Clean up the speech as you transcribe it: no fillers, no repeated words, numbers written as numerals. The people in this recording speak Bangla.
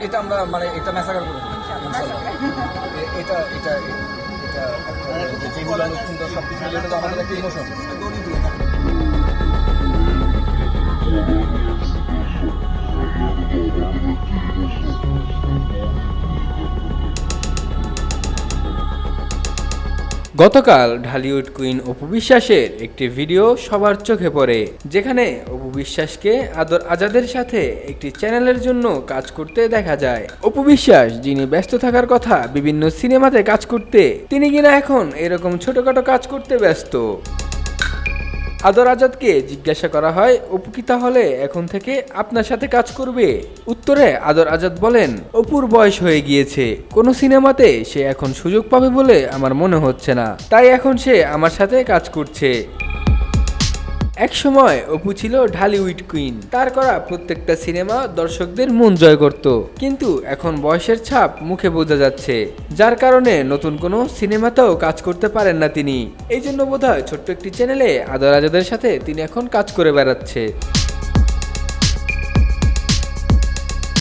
এটা আমরা মানে এটা ম্যাসাকার করে দেব ইনশাআল্লাহ। এটা এটা এটা যেগুলো সুন্দর সবকিছু মিলে এটা তো আমাদের একটা ইমোশন। গতকাল ঢালিউড কুইন অপু বিশ্বাসের একটি ভিডিও সবার চোখে পড়ে, যেখানে অপু বিশ্বাসকে আদর আজাদের সাথে একটি চ্যানেলের জন্য কাজ করতে দেখা যায়। অপু বিশ্বাস, যিনি ব্যস্ত থাকার কথা বিভিন্ন সিনেমাতে কাজ করতে, তিনি কিনা এখন এরকম ছোটখাটো কাজ করতে ব্যস্ত। আদর আজাদকে জিজ্ঞাসা করা হয়, অপু কি তাহলে এখন থেকে আপনার সাথে কাজ করবে? উত্তরে আদর আজাদ বলেন, অপুর বয়স হয়ে গিয়েছে, কোনো সিনেমাতে সে এখন সুযোগ পাবে বলে আমার মনে হচ্ছে না, তাই এখন সে আমার সাথে কাজ করছে। এক সময় অপু ছিল ঢালিউড কুইন, তার করা প্রত্যেকটা সিনেমা দর্শকদের মন জয় করত, কিন্তু এখন বয়সের ছাপ মুখে বোঝা যাচ্ছে, যার কারণে নতুন কোনো সিনেমাতেও কাজ করতে পারেন না তিনি। এই জন্য বোধহয় ছোট্ট একটি চ্যানেলে আদর আজাদের সাথে তিনি এখন কাজ করে বেড়াচ্ছে।